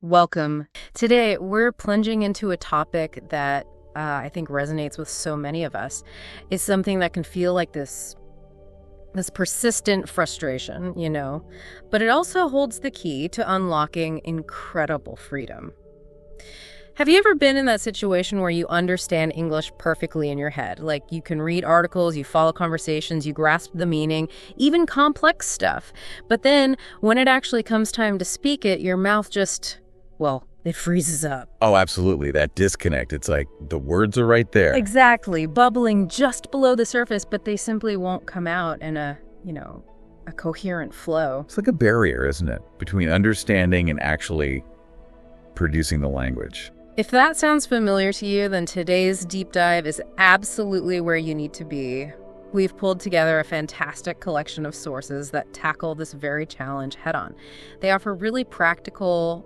Welcome. Today, we're plunging into a topic that I think resonates with so many of us. It's something that can feel like this persistent frustration, but it also holds the key to unlocking incredible freedom. Have you ever been in that situation where you understand English perfectly in your head? Like you can read articles, you follow conversations, you grasp the meaning, even complex stuff. But then when it actually comes time to speak it, your mouth just, it freezes up. Oh, absolutely. That disconnect. It's like the words are right there. Exactly. Bubbling just below the surface, but they simply won't come out in a coherent flow. It's like a barrier, isn't it? Between understanding and actually producing the language. If that sounds familiar to you, then today's deep dive is absolutely where you need to be. We've pulled together a fantastic collection of sources that tackle this very challenge head-on. They offer really practical,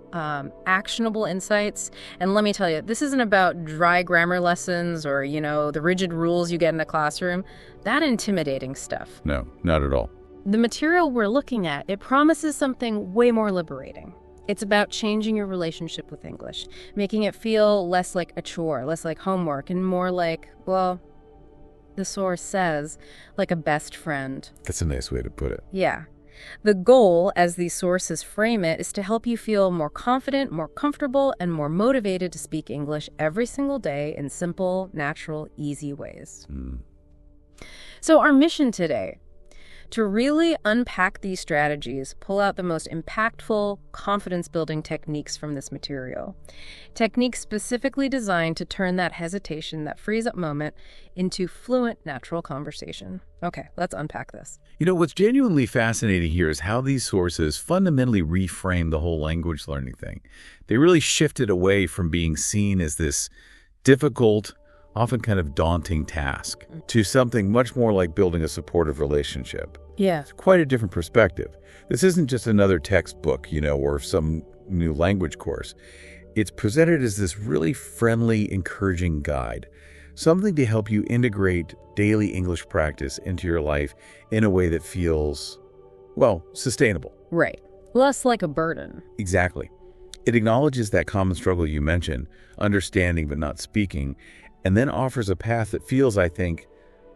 actionable insights. And let me tell you, this isn't about dry grammar lessons or, the rigid rules you get in a classroom. That intimidating stuff. No, not at all. The material we're looking at, it promises something way more liberating. It's about changing your relationship with English, making it feel less like a chore, less like homework, and more like, the source says, like a best friend. That's a nice way to put it. Yeah. The goal, as these sources frame it, is to help you feel more confident, more comfortable, and more motivated to speak English every single day in simple, natural, easy ways. So our mission today, to really unpack these strategies, pull out the most impactful, confidence-building techniques from this material. Techniques specifically designed to turn that hesitation, that freeze-up moment, into fluent, natural conversation. Okay, let's unpack this. What's genuinely fascinating here is how these sources fundamentally reframe the whole language learning thing. They really shifted away from being seen as this difficult, often kind of daunting task, to something much more like building a supportive relationship. Yeah. It's quite a different perspective. This isn't just another textbook, or some new language course. It's presented as this really friendly, encouraging guide, something to help you integrate daily English practice into your life in a way that feels, sustainable. Right. Less like a burden. Exactly. It acknowledges that common struggle you mentioned, understanding but not speaking, and then offers a path that feels, I think,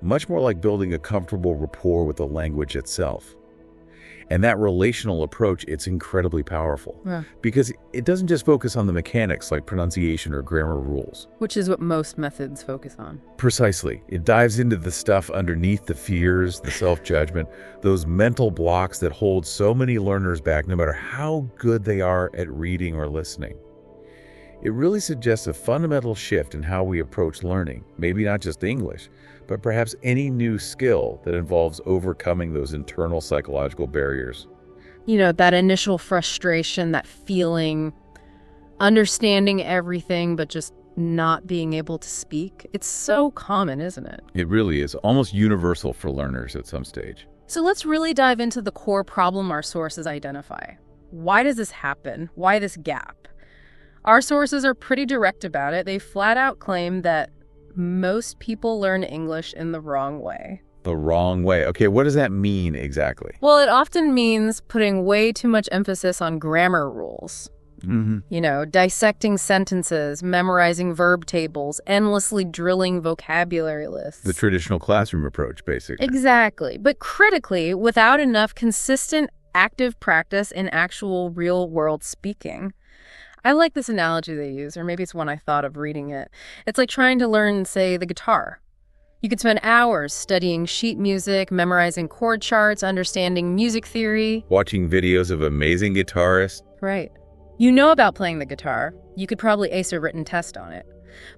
much more like building a comfortable rapport with the language itself. And that relational approach, it's incredibly powerful because it doesn't just focus on the mechanics like pronunciation or grammar rules. Which is what most methods focus on. Precisely. It dives into the stuff underneath the fears, the self-judgment, those mental blocks that hold so many learners back no matter how good they are at reading or listening. It really suggests a fundamental shift in how we approach learning, maybe not just English, but perhaps any new skill that involves overcoming those internal psychological barriers. That initial frustration, that feeling, understanding everything, but just not being able to speak. It's so common, isn't it? It really is, almost universal for learners at some stage. So let's really dive into the core problem our sources identify. Why does this happen? Why this gap? Our sources are pretty direct about it. They flat out claim that most people learn English in the wrong way. The wrong way. Okay, what does that mean exactly? Well, it often means putting way too much emphasis on grammar rules. Dissecting sentences, memorizing verb tables, endlessly drilling vocabulary lists. The traditional classroom approach, basically. Exactly. But critically, without enough consistent, active practice in actual real-world speaking. I like this analogy they use, or maybe it's one I thought of reading it. It's like trying to learn, say, the guitar. You could spend hours studying sheet music, memorizing chord charts, understanding music theory. Watching videos of amazing guitarists. Right. You know about playing the guitar. You could probably ace a written test on it.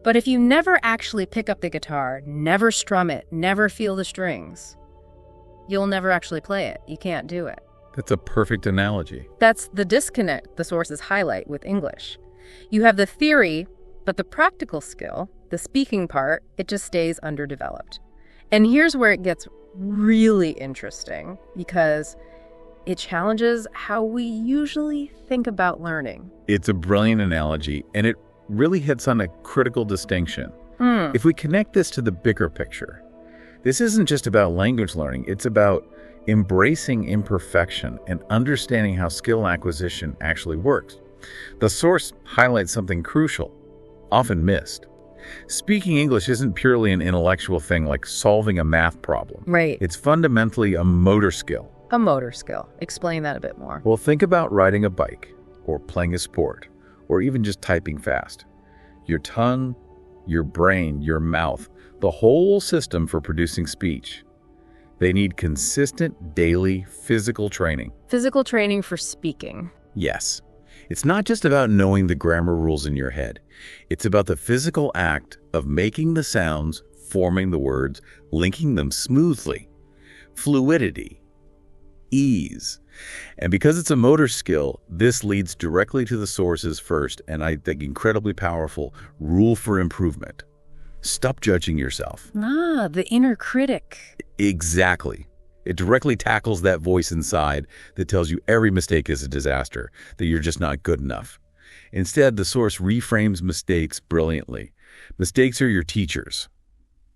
But if you never actually pick up the guitar, never strum it, never feel the strings, you'll never actually play it. You can't do it. That's a perfect analogy. That's the disconnect the sources highlight with English. You have the theory, but the practical skill, the speaking part, it just stays underdeveloped. And here's where it gets really interesting, because it challenges how we usually think about learning. It's a brilliant analogy, and it really hits on a critical distinction. If we connect this to the bigger picture, this isn't just about language learning, it's about embracing imperfection and understanding how skill acquisition actually works. The source highlights something crucial, often missed. Speaking English isn't purely an intellectual thing like solving a math problem. Right. It's fundamentally a motor skill. A motor skill. Explain that a bit more. Well, think about riding a bike, or playing a sport, or even just typing fast. Your tongue, your brain, your mouth, the whole system for producing speech. They need consistent, daily, physical training. Physical training for speaking. Yes. It's not just about knowing the grammar rules in your head. It's about the physical act of making the sounds, forming the words, linking them smoothly. Fluidity. Ease. And because it's a motor skill, this leads directly to the source's first, and I think incredibly powerful, rule for improvement. Stop judging yourself. Ah, the inner critic. Exactly. It directly tackles that voice inside that tells you every mistake is a disaster, that you're just not good enough. Instead, the source reframes mistakes brilliantly. Mistakes are your teachers,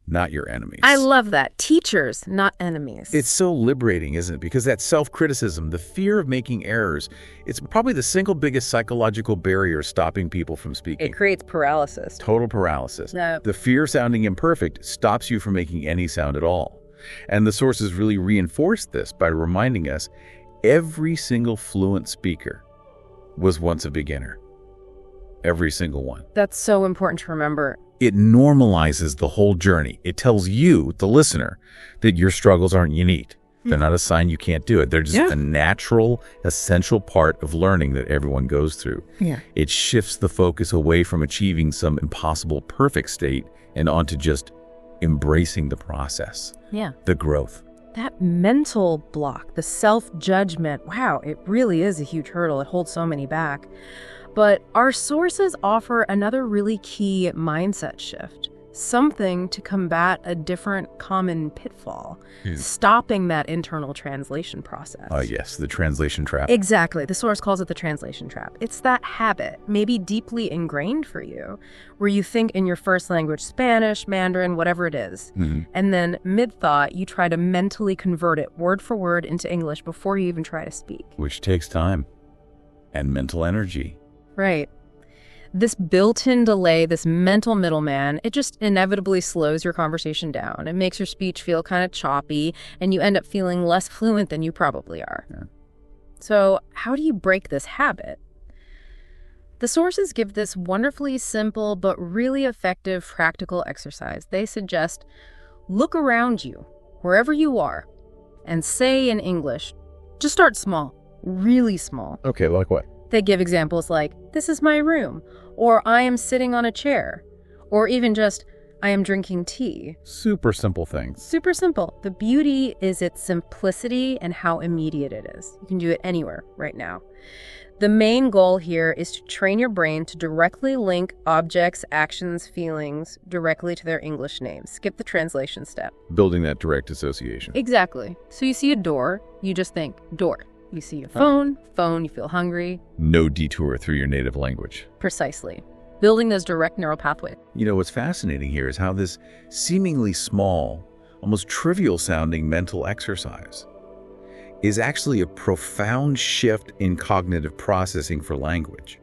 not your enemies. I love that. Teachers, not enemies. It's so liberating, isn't it? Because that self-criticism, the fear of making errors, it's probably the single biggest psychological barrier stopping people from speaking. It creates paralysis. Total paralysis. No. The fear of sounding imperfect stops you from making any sound at all. And the sources really reinforce this by reminding us every single fluent speaker was once a beginner. Every single one. That's so important to remember. It normalizes the whole journey. It tells you, the listener, that your struggles aren't unique. They're not a sign you can't do it. They're just a natural, essential part of learning that everyone goes through. Yeah. It shifts the focus away from achieving some impossible perfect state and onto just embracing the process. Yeah. The growth. That mental block, the self-judgment, wow, it really is a huge hurdle. It holds so many back. But our sources offer another really key mindset shift, something to combat a different common pitfall, stopping that internal translation process. Yes, the translation trap. Exactly. The source calls it the translation trap. It's that habit, maybe deeply ingrained for you, where you think in your first language, Spanish, Mandarin, whatever it is, and then mid-thought, you try to mentally convert it word for word into English before you even try to speak. Which takes time and mental energy. Right. This built-in delay, this mental middleman, it just inevitably slows your conversation down. It makes your speech feel kind of choppy, and you end up feeling less fluent than you probably are. Yeah. So how do you break this habit? The sources give this wonderfully simple but really effective practical exercise. They suggest, look around you, wherever you are, and say in English, just start small, really small. Okay, like what? They give examples like, this is my room, or I am sitting on a chair, or even just, I am drinking tea. Super simple things. Super simple. The beauty is its simplicity and how immediate it is. You can do it anywhere right now. The main goal here is to train your brain to directly link objects, actions, feelings directly to their English names. Skip the translation step. Building that direct association. Exactly. So you see a door, you just think, door. You see your phone, you feel hungry. No detour through your native language. Precisely. Building those direct neural pathways. You know, what's fascinating here is how this seemingly small, almost trivial sounding mental exercise is actually a profound shift in cognitive processing for language.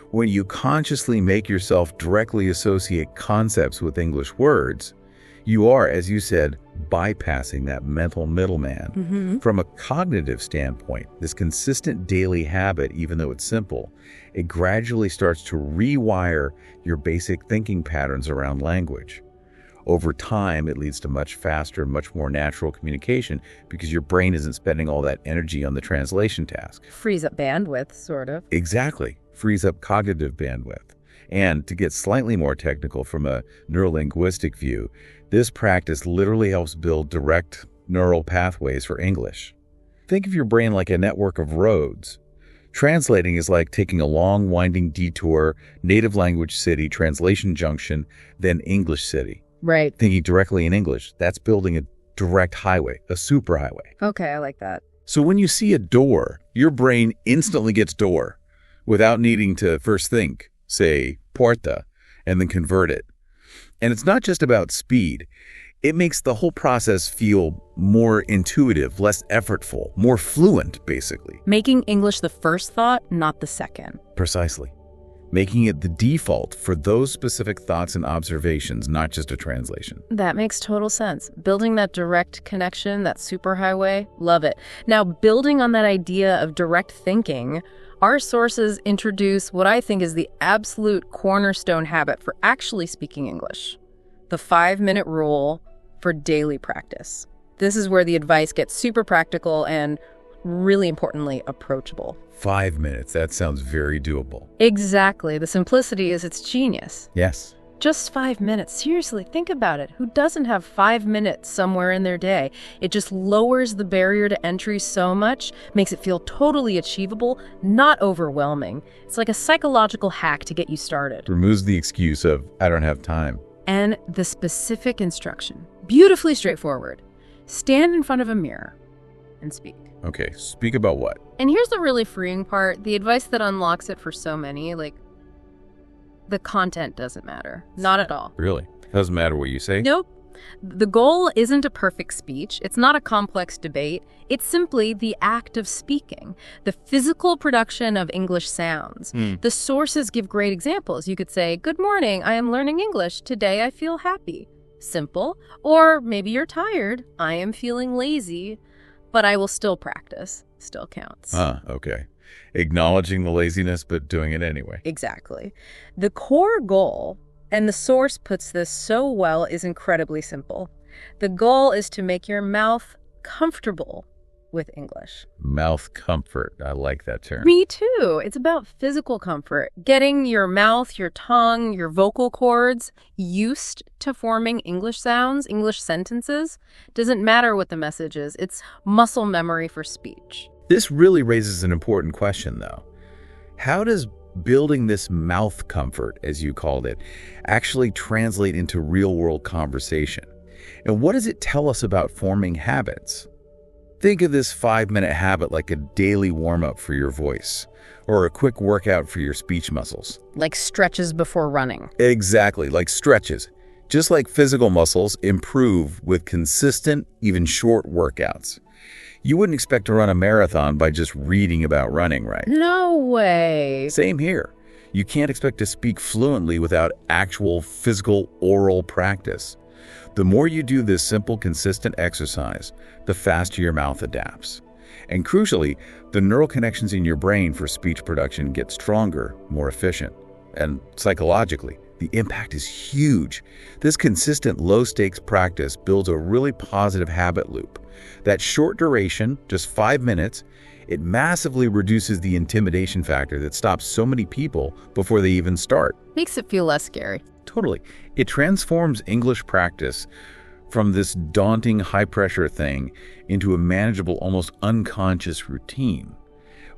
When you consciously make yourself directly associate concepts with English words, you are, as you said, bypassing that mental middleman. From a cognitive standpoint, this consistent daily habit, even though it's simple, it gradually starts to rewire your basic thinking patterns around language. Over time, it leads to much faster, much more natural communication because your brain isn't spending all that energy on the translation task. Frees up bandwidth, sort of. Exactly. Frees up cognitive bandwidth. And to get slightly more technical from a neurolinguistic view, this practice literally helps build direct neural pathways for English. Think of your brain like a network of roads. Translating is like taking a long, winding detour, native language city, translation junction, then English city. Right. Thinking directly in English, that's building a direct highway, a superhighway. Okay, I like that. So when you see a door, your brain instantly gets door without needing to first think, say, puerta, and then convert it. And it's not just about speed. It makes the whole process feel more intuitive, less effortful, more fluent, basically. Making English the first thought, not the second. Precisely. Making it the default for those specific thoughts and observations, not just a translation. That makes total sense. Building that direct connection, that superhighway, love it. Now, building on that idea of direct thinking, our sources introduce what I think is the absolute cornerstone habit for actually speaking English. The 5-minute rule for daily practice. This is where the advice gets super practical and, really importantly, approachable. 5 minutes, that sounds very doable. Exactly. The simplicity is its genius. Yes. Just 5 minutes. Seriously, think about it. Who doesn't have 5 minutes somewhere in their day? It just lowers the barrier to entry so much, makes it feel totally achievable, not overwhelming. It's like a psychological hack to get you started. Removes the excuse of, I don't have time. And the specific instruction. Beautifully straightforward. Stand in front of a mirror and speak. Okay, speak about what? And here's the really freeing part, the advice that unlocks it for so many, like, the content doesn't matter. Not at all. Really? Doesn't matter what you say? Nope. The goal isn't a perfect speech. It's not a complex debate. It's simply the act of speaking, the physical production of English sounds. The sources give great examples. You could say, "Good morning, I am learning English. Today I feel happy." Simple. Or maybe you're tired. "I am feeling lazy, but I will still practice." Still counts. Okay. Acknowledging the laziness, but doing it anyway. Exactly. The core goal, and the source puts this so well, is incredibly simple. The goal is to make your mouth comfortable with English. Mouth comfort. I like that term. Me too. It's about physical comfort. Getting your mouth, your tongue, your vocal cords used to forming English sounds, English sentences. Doesn't matter what the message is. It's muscle memory for speech. This really raises an important question, though. How does building this mouth comfort, as you called it, actually translate into real-world conversation? And what does it tell us about forming habits? Think of this 5-minute habit like a daily warm-up for your voice, or a quick workout for your speech muscles. Like stretches before running. Exactly, like stretches. Just like physical muscles improve with consistent, even short workouts. You wouldn't expect to run a marathon by just reading about running, right? No way. Same here. You can't expect to speak fluently without actual physical oral practice. The more you do this simple, consistent exercise, the faster your mouth adapts. And crucially, the neural connections in your brain for speech production get stronger, more efficient. And psychologically, the impact is huge. This consistent low-stakes practice builds a really positive habit loop. That short duration, just 5 minutes, it massively reduces the intimidation factor that stops so many people before they even start. Makes it feel less scary. Totally. It transforms English practice from this daunting, high-pressure thing into a manageable, almost unconscious routine.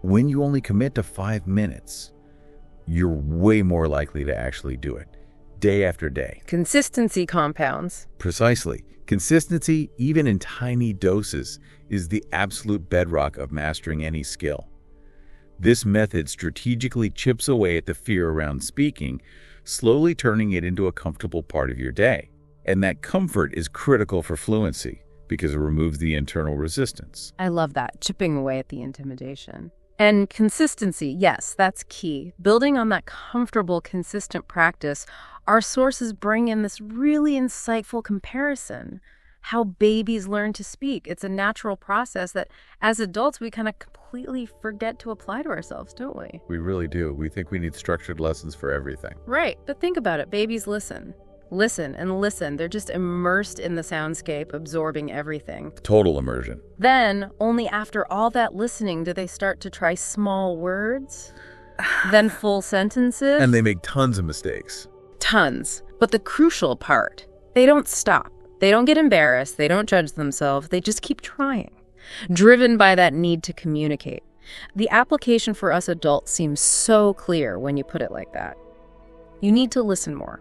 When you only commit to 5 minutes, you're way more likely to actually do it, day after day. Consistency compounds. Precisely. Consistency, even in tiny doses, is the absolute bedrock of mastering any skill. This method strategically chips away at the fear around speaking, slowly turning it into a comfortable part of your day. And that comfort is critical for fluency because it removes the internal resistance. I love that, chipping away at the intimidation. And consistency, yes, that's key. Building on that comfortable, consistent practice, our sources bring in this really insightful comparison. How babies learn to speak. It's a natural process that, as adults, we kind of completely forget to apply to ourselves, don't we? We really do. We think we need structured lessons for everything. Right, but think about it. Babies listen. Listen and listen. They're just immersed in the soundscape, absorbing everything. Total immersion. Then, only after all that listening do they start to try small words, then full sentences. And they make tons of mistakes. Tons. But the crucial part, they don't stop. They don't get embarrassed. They don't judge themselves. They just keep trying, driven by that need to communicate. The application for us adults seems so clear when you put it like that. You need to listen more.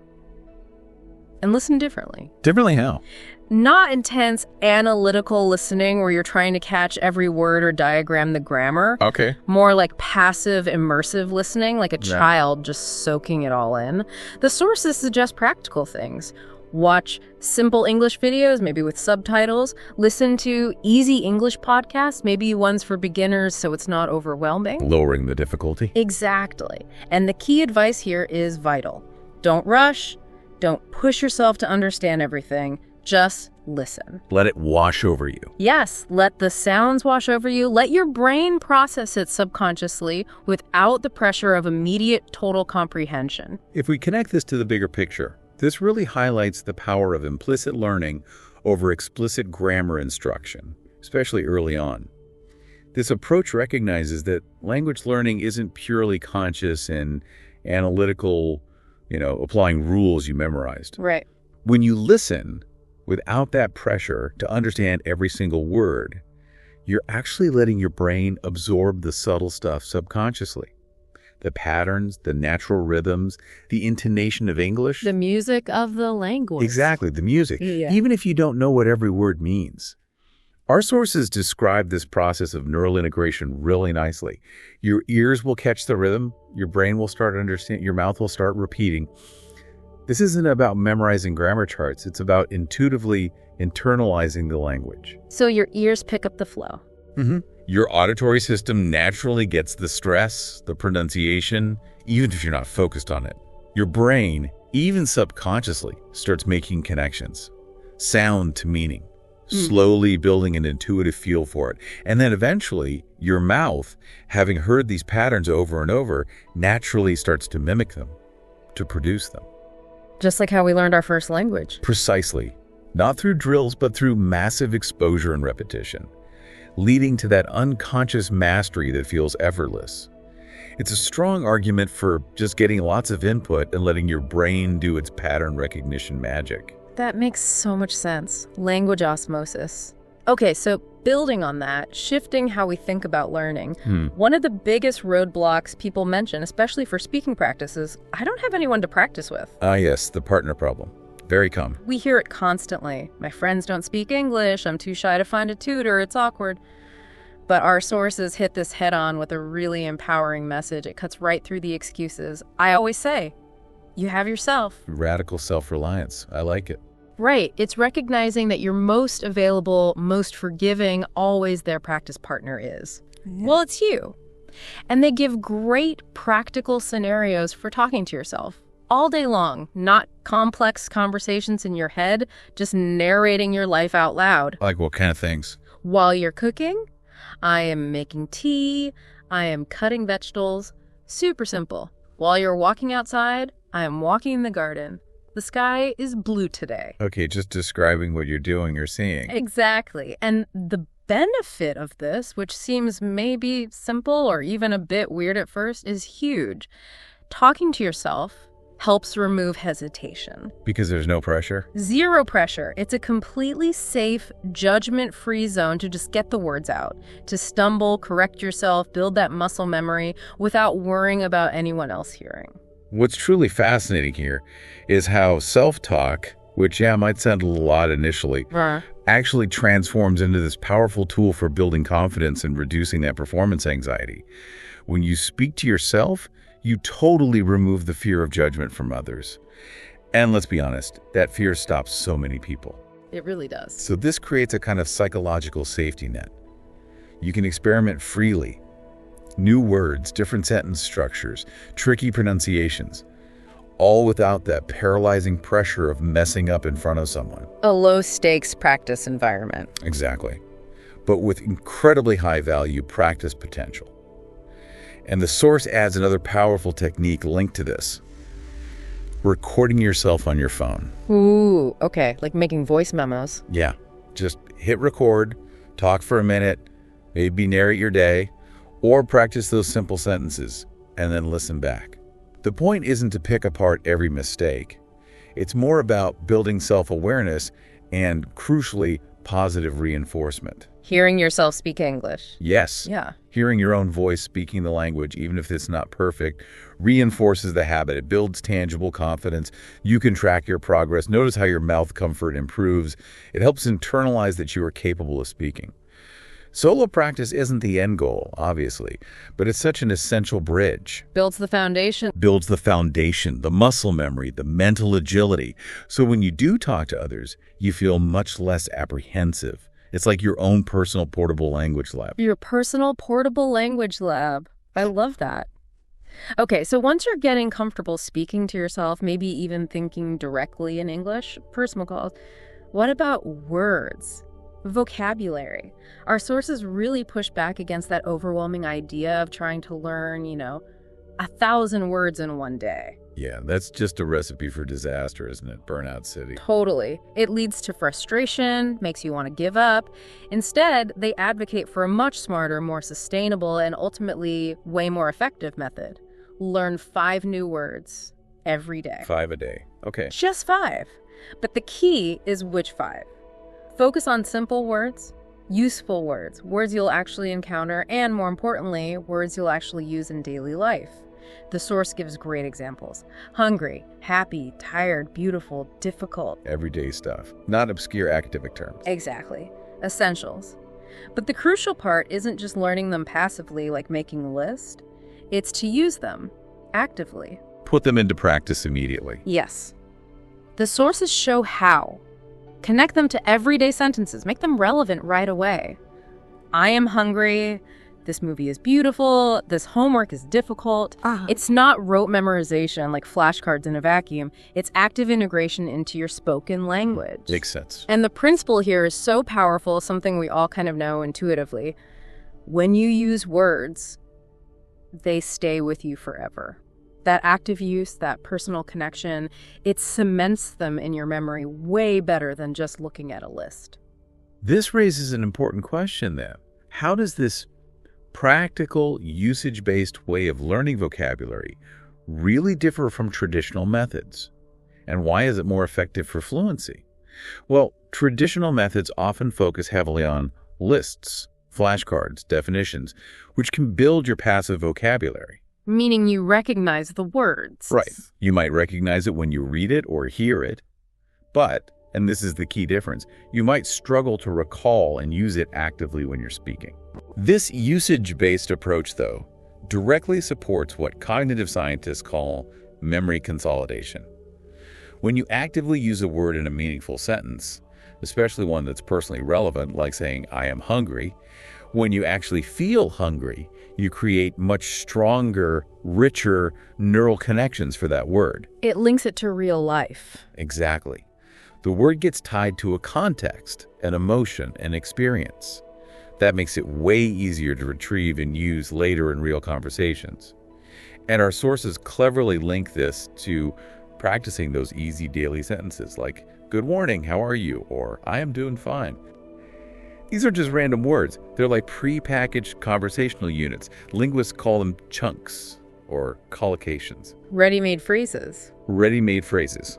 And listen differently. Differently how? Not intense analytical listening where you're trying to catch every word or diagram the grammar. Okay. More like passive, immersive listening, like a child just soaking it all in. The sources suggest practical things. Watch simple English videos, maybe with subtitles. Listen to easy English podcasts, maybe ones for beginners so it's not overwhelming. Lowering the difficulty. Exactly. And the key advice here is vital. Don't rush. Don't push yourself to understand everything. Just listen. Let it wash over you. Yes, let the sounds wash over you. Let your brain process it subconsciously without the pressure of immediate total comprehension. If we connect this to the bigger picture, this really highlights the power of implicit learning over explicit grammar instruction, especially early on. This approach recognizes that language learning isn't purely conscious and analytical, applying rules you memorized. Right. When you listen without that pressure to understand every single word, you're actually letting your brain absorb the subtle stuff subconsciously. The patterns, the natural rhythms, the intonation of English. The music of the language. Exactly, the music. Yeah. Even if you don't know what every word means. Our sources describe this process of neural integration really nicely. Your ears will catch the rhythm, your brain will start understanding, your mouth will start repeating. This isn't about memorizing grammar charts. It's about intuitively internalizing the language. So your ears pick up the flow. Mm-hmm. Your auditory system naturally gets the stress, the pronunciation, even if you're not focused on it. Your brain, even subconsciously, starts making connections. Sound to meaning, slowly building an intuitive feel for it. And then eventually, your mouth, having heard these patterns over and over, naturally starts to mimic them, to produce them. Just like how we learned our first language. Precisely. Not through drills, but through massive exposure and repetition, leading to that unconscious mastery that feels effortless. It's a strong argument for just getting lots of input and letting your brain do its pattern recognition magic. That makes so much sense. Language osmosis. Okay, so building on that, shifting how we think about learning, one of the biggest roadblocks people mention, especially for speaking practices, I don't have anyone to practice with. Ah, yes, the partner problem. Very common. We hear it constantly. My friends don't speak English. I'm too shy to find a tutor. It's awkward. But our sources hit this head on with a really empowering message. It cuts right through the excuses. I always say, you have yourself. Radical self-reliance. I like it. Right. It's recognizing that your most available, most forgiving, always there practice partner is. Well, it's you. And they give great practical scenarios for talking to yourself all day long, not complex conversations in your head, just narrating your life out loud. Like what kind of things? While you're cooking, I am making tea, I am cutting vegetables. Super simple. While you're walking outside, I am walking in the garden. The sky is blue today. Okay, just describing what you're doing or seeing. Exactly. And the benefit of this, which seems maybe simple or even a bit weird at first, is huge. Talking to yourself helps remove hesitation. Because there's no pressure? Zero pressure. It's a completely safe, judgment-free zone to just get the words out, to stumble, correct yourself, build that muscle memory without worrying about anyone else hearing. What's truly fascinating here is how self-talk, which, might sound a little odd initially, actually transforms into this powerful tool for building confidence and reducing that performance anxiety. When you speak to yourself, you totally remove the fear of judgment from others. And let's be honest, that fear stops so many people. It really does. So this creates a kind of psychological safety net. You can experiment freely. New words, different sentence structures, tricky pronunciations, all without that paralyzing pressure of messing up in front of someone. A low-stakes practice environment. Exactly. But with incredibly high-value practice potential. And the source adds another powerful technique linked to this. Recording yourself on your phone. Ooh, okay, like making voice memos. Yeah, just hit record, talk for a minute, maybe narrate your day, or practice those simple sentences, and then listen back. The point isn't to pick apart every mistake. It's more about building self-awareness and, crucially, positive reinforcement. Hearing yourself speak English. Yes. Yeah. Hearing your own voice speaking the language, even if it's not perfect, reinforces the habit. It builds tangible confidence. You can track your progress. Notice how your mouth comfort improves. It helps internalize that you are capable of speaking. Solo practice isn't the end goal, obviously, but it's such an essential bridge. Builds the foundation. Builds the foundation, the muscle memory, the mental agility. So when you do talk to others, you feel much less apprehensive. It's like your own personal portable language lab. Your personal portable language lab. I love that. Okay, so once you're getting comfortable speaking to yourself, maybe even thinking directly in English, personal calls, what about words? Vocabulary. Our sources really push back against that overwhelming idea of trying to learn, 1,000 words in one day. Yeah, that's just a recipe for disaster, isn't it? Burnout City. Totally. It leads to frustration, makes you want to give up. Instead, they advocate for a much smarter, more sustainable, and ultimately way more effective method. Learn 5 new words every day. 5 a day. Okay. Just 5. But the key is which 5. Focus on simple words, useful words, words you'll actually encounter, and more importantly, words you'll actually use in daily life. The source gives great examples. Hungry, happy, tired, beautiful, difficult. Everyday stuff, not obscure academic terms. Exactly. Essentials. But the crucial part isn't just learning them passively like making a list. It's to use them actively. Put them into practice immediately. Yes. The sources show how. Connect them to everyday sentences. Make them relevant right away. I am hungry. This movie is beautiful. This homework is difficult. It's not rote memorization like flashcards in a vacuum. It's active integration into your spoken language. Makes sense. And the principle here is so powerful, something we all kind of know intuitively. When you use words, they stay with you forever. That active use, that personal connection, it cements them in your memory way better than just looking at a list. This raises an important question then. How does this practical, usage-based way of learning vocabulary really differ from traditional methods? And why is it more effective for fluency? Well, traditional methods often focus heavily on lists, flashcards, definitions, which can build your passive vocabulary. Meaning you recognize the words. Right. You might recognize it when you read it or hear it, but, and this is the key difference, you might struggle to recall and use it actively when you're speaking. This usage-based approach, though, directly supports what cognitive scientists call memory consolidation. When you actively use a word in a meaningful sentence, especially one that's personally relevant, like saying, I am hungry, when you actually feel hungry, you create much stronger, richer neural connections for that word. It links it to real life. Exactly. The word gets tied to a context, an emotion, an experience. That makes it way easier to retrieve and use later in real conversations. And our sources cleverly link this to practicing those easy daily sentences like, good morning, how are you? Or, I am doing fine. These aren't just random words. They're like pre-packaged conversational units. Linguists call them chunks or collocations. Ready-made phrases. Ready-made phrases.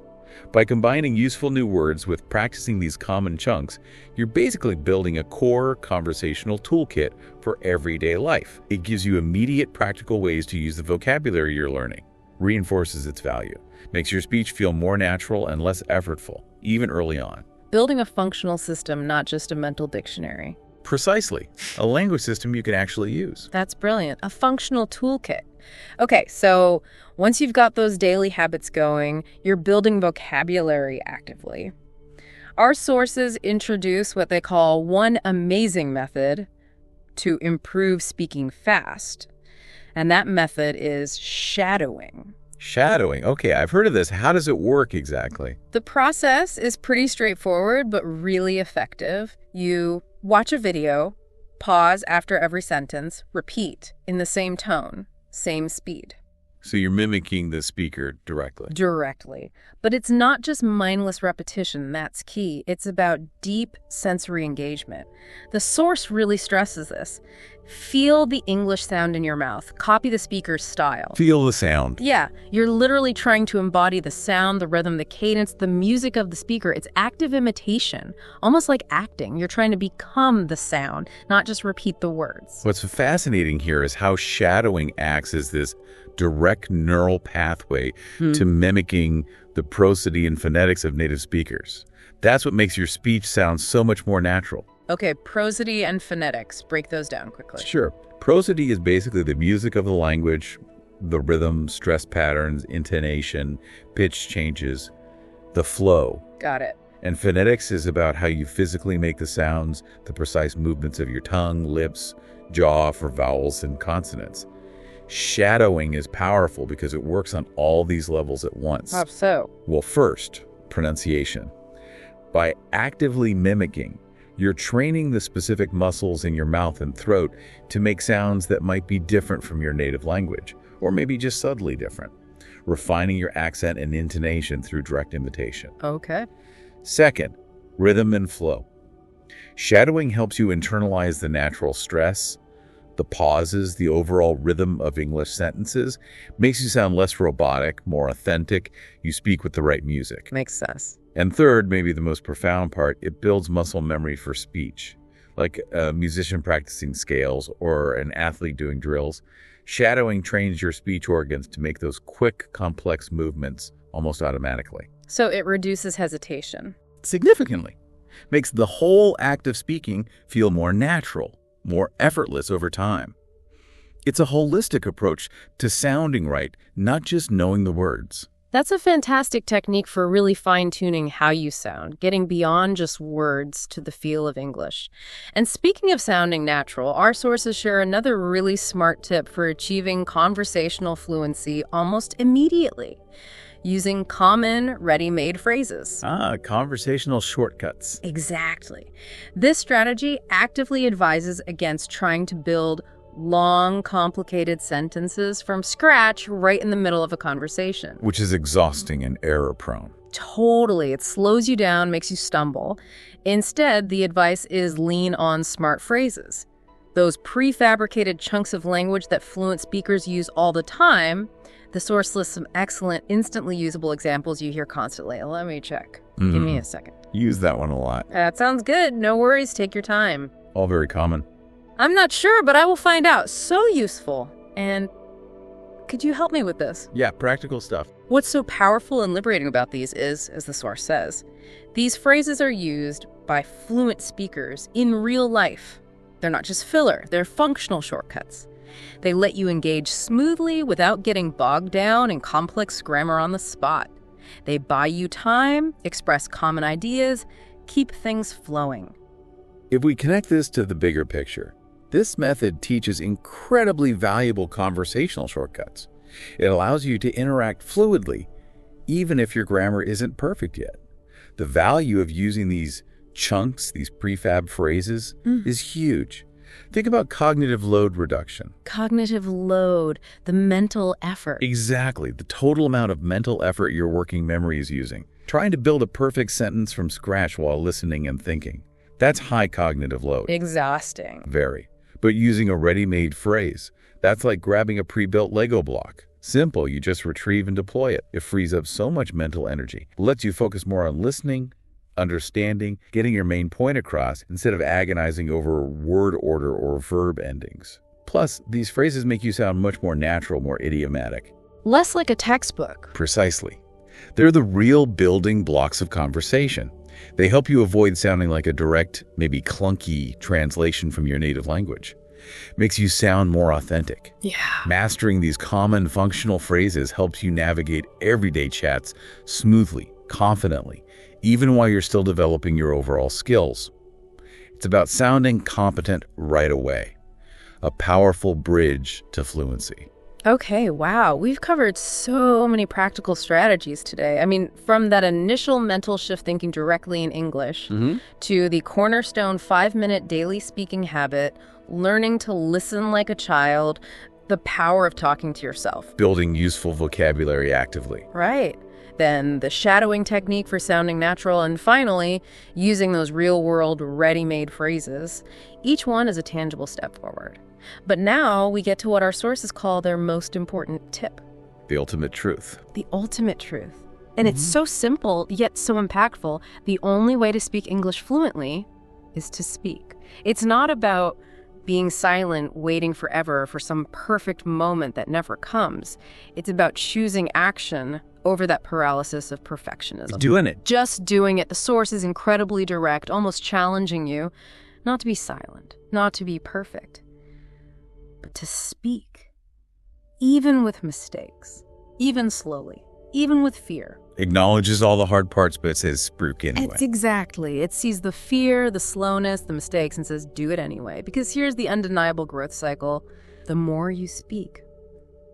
By combining useful new words with practicing these common chunks, you're basically building a core conversational toolkit for everyday life. It gives you immediate practical ways to use the vocabulary you're learning, reinforces its value, makes your speech feel more natural and less effortful, even early on. Building a functional system, not just a mental dictionary. Precisely. A language system you can actually use. That's brilliant. A functional toolkit. Okay, so once you've got those daily habits going, you're building vocabulary actively. Our sources introduce what they call one amazing method to improve speaking fast. And that method is shadowing. Shadowing. Okay, I've heard of this. How does it work exactly? The process is pretty straightforward, but really effective. You watch a video, pause after every sentence, repeat in the same tone, same speed. So you're mimicking the speaker directly. Directly. But it's not just mindless repetition, that's key. It's about deep sensory engagement. The source really stresses this. Feel the English sound in your mouth. Copy the speaker's style. Feel the sound. Yeah, you're literally trying to embody the sound, the rhythm, the cadence, the music of the speaker. It's active imitation, almost like acting. You're trying to become the sound, not just repeat the words. What's fascinating here is how shadowing acts as this direct neural pathway to mimicking the prosody and phonetics of native speakers. That's what makes your speech sound so much more natural. Okay, prosody and phonetics. Break those down quickly. Sure. Prosody is basically the music of the language, the rhythm, stress patterns, intonation, pitch changes, the flow. Got it. And phonetics is about how you physically make the sounds, the precise movements of your tongue, lips, jaw for vowels and consonants. Shadowing is powerful because it works on all these levels at once. How so? Well, first, pronunciation. By actively mimicking, you're training the specific muscles in your mouth and throat to make sounds that might be different from your native language, or maybe just subtly different, refining your accent and intonation through direct imitation. Okay. Second, rhythm and flow. Shadowing helps you internalize the natural stress, the pauses, the overall rhythm of English sentences, makes you sound less robotic, more authentic. You speak with the right music. Makes sense. And third, maybe the most profound part, it builds muscle memory for speech. Like a musician practicing scales or an athlete doing drills, shadowing trains your speech organs to make those quick, complex movements almost automatically. So it reduces hesitation. Significantly. Makes the whole act of speaking feel more natural, more effortless over time. It's a holistic approach to sounding right, not just knowing the words. That's a fantastic technique for really fine-tuning how you sound, getting beyond just words to the feel of English. And speaking of sounding natural, our sources share another really smart tip for achieving conversational fluency almost immediately, using common, ready-made phrases. Conversational shortcuts. Exactly. This strategy actively advises against trying to build long, complicated sentences from scratch right in the middle of a conversation. Which is exhausting and error-prone. Totally. It slows you down, makes you stumble. Instead, the advice is lean on smart phrases. Those prefabricated chunks of language that fluent speakers use all the time. The source lists some excellent, instantly usable examples you hear constantly. Let me check. Give me a second. Use that one a lot. That sounds good. No worries. Take your time. All very common. I'm not sure, but I will find out. So useful. And could you help me with this? Yeah, practical stuff. What's so powerful and liberating about these is, as the source says, these phrases are used by fluent speakers in real life. They're not just filler, they're functional shortcuts. They let you engage smoothly without getting bogged down in complex grammar on the spot. They buy you time, express common ideas, keep things flowing. If we connect this to the bigger picture, This method teaches incredibly valuable conversational shortcuts. It allows you to interact fluidly, even if your grammar isn't perfect yet. The value of using these chunks, these prefab phrases, is huge. Think about cognitive load reduction. Cognitive load, the mental effort. Exactly, the total amount of mental effort your working memory is using. Trying to build a perfect sentence from scratch while listening and thinking. That's high cognitive load. Exhausting. Very. But using a ready-made phrase, that's like grabbing a pre-built Lego block. Simple, you just retrieve and deploy it. It frees up so much mental energy. It lets you focus more on listening, understanding, getting your main point across, instead of agonizing over word order or verb endings. Plus, these phrases make you sound much more natural, more idiomatic. Less like a textbook. Precisely. They're the real building blocks of conversation. They help you avoid sounding like a direct, maybe clunky translation from your native language. Makes you sound more authentic. Yeah. Mastering these common functional phrases helps you navigate everyday chats smoothly, confidently, even while you're still developing your overall skills. It's about sounding competent right away. A powerful bridge to fluency. Okay, wow. We've covered so many practical strategies today. I mean, from that initial mental shift thinking directly in English to the cornerstone 5-minute daily speaking habit, learning to listen like a child, the power of talking to yourself. Building useful vocabulary actively. Right. Then the shadowing technique for sounding natural, and finally, using those real-world, ready-made phrases. Each one is a tangible step forward. But now we get to what our sources call their most important tip. The ultimate truth. The ultimate truth. And it's so simple, yet so impactful. The only way to speak English fluently is to speak. It's not about being silent, waiting forever for some perfect moment that never comes. It's about choosing action over that paralysis of perfectionism. Doing it. Just doing it. The source is incredibly direct, almost challenging you. Not to be silent, not to be perfect, but to speak, even with mistakes, even slowly, even with fear. Acknowledges all the hard parts, but it says spruik anyway. It's exactly. It sees the fear, the slowness, the mistakes, and says, do it anyway. Because here's the undeniable growth cycle. The more you speak,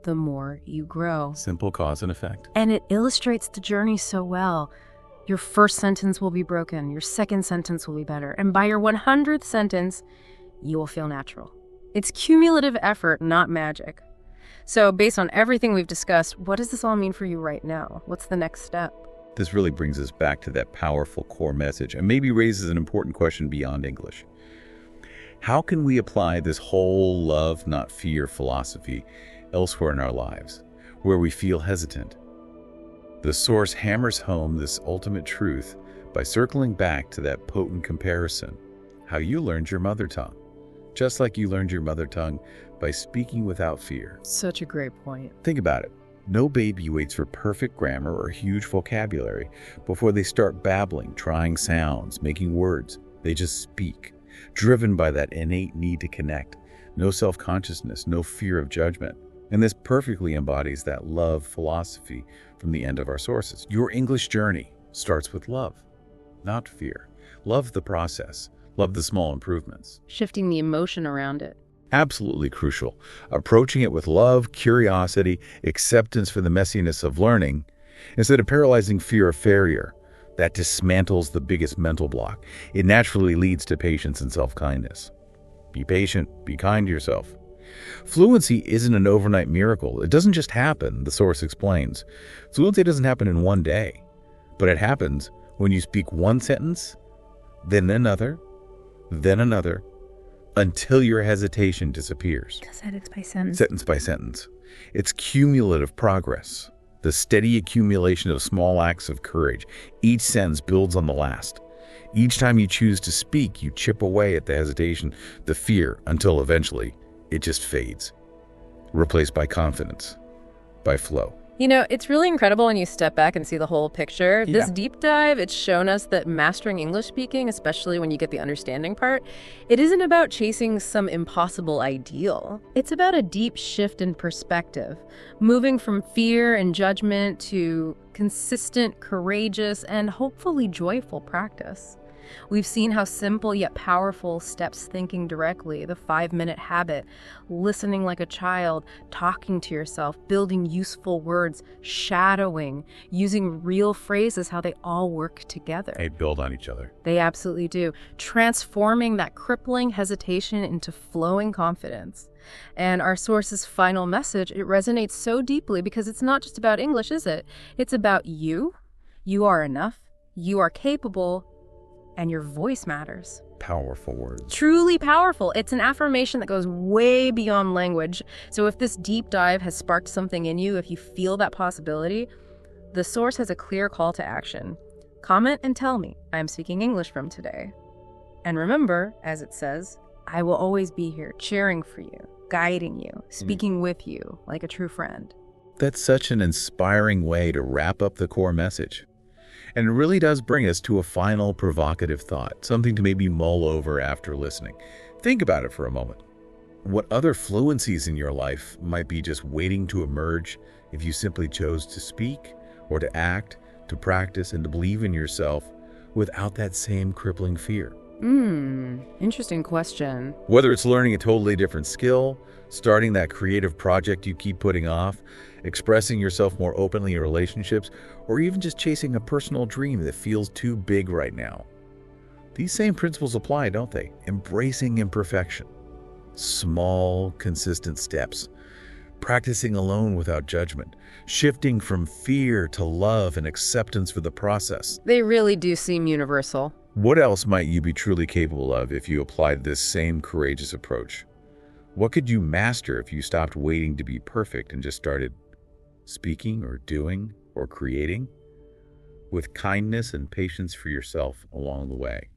the more you grow. Simple cause and effect. And it illustrates the journey so well. Your first sentence will be broken. Your second sentence will be better. And by your 100th sentence, you will feel natural. It's cumulative effort, not magic. So based on everything we've discussed, what does this all mean for you right now? What's the next step? This really brings us back to that powerful core message and maybe raises an important question beyond English. How can we apply this whole love, not fear philosophy elsewhere in our lives, where we feel hesitant? The source hammers home this ultimate truth by circling back to that potent comparison, how you learned your mother tongue. Just like you learned your mother tongue by speaking without fear. Such a great point. Think about it. No baby waits for perfect grammar or huge vocabulary before they start babbling, trying sounds, making words. They just speak, driven by that innate need to connect. No self-consciousness, no fear of judgment. And this perfectly embodies that love philosophy from the end of our sources. Your English journey starts with love, not fear. Love the process. Love the small improvements. Shifting the emotion around it. Absolutely crucial. Approaching it with love, curiosity, acceptance for the messiness of learning, instead of paralyzing fear of failure. That dismantles the biggest mental block. It naturally leads to patience and self-kindness. Be patient. Be kind to yourself. Fluency isn't an overnight miracle. It doesn't just happen, the source explains. Fluency doesn't happen in one day, but it happens when you speak one sentence, then another, until your hesitation disappears. Sentence by sentence. Sentence by sentence. It's cumulative progress, the steady accumulation of small acts of courage. Each sentence builds on the last. Each time you choose to speak, you chip away at the hesitation, the fear, until eventually it just fades, replaced by confidence, by flow. You know, it's really incredible when you step back and see the whole picture. Yeah. This deep dive, it's shown us that mastering English speaking, especially when you get the understanding part, it isn't about chasing some impossible ideal. It's about a deep shift in perspective, moving from fear and judgment to consistent, courageous, and hopefully joyful practice. We've seen how simple yet powerful steps thinking directly, the 5-minute habit, listening like a child, talking to yourself, building useful words, shadowing, using real phrases, how they all work together. They build on each other. They absolutely do. Transforming that crippling hesitation into flowing confidence. And our source's final message, it resonates so deeply because it's not just about English, is it? It's about you. You are enough. You are capable. And your voice matters. Powerful words. Truly powerful. It's an affirmation that goes way beyond language. So if this deep dive has sparked something in you, if you feel that possibility, the source has a clear call to action. Comment and tell me, I'm speaking English from today. And remember, as it says, I will always be here cheering for you, guiding you, speaking with you like a true friend. That's such an inspiring way to wrap up the core message. And it really does bring us to a final provocative thought, something to maybe mull over after listening. Think about it for a moment. What other fluencies in your life might be just waiting to emerge if you simply chose to speak or to act, to practice, and to believe in yourself without that same crippling fear? Interesting question. Whether it's learning a totally different skill, starting that creative project you keep putting off, expressing yourself more openly in relationships, or even just chasing a personal dream that feels too big right now. These same principles apply, don't they? Embracing imperfection, small, consistent steps, practicing alone without judgment, shifting from fear to love and acceptance for the process. They really do seem universal. What else might you be truly capable of if you applied this same courageous approach? What could you master if you stopped waiting to be perfect and just started speaking or doing or creating with kindness and patience for yourself along the way?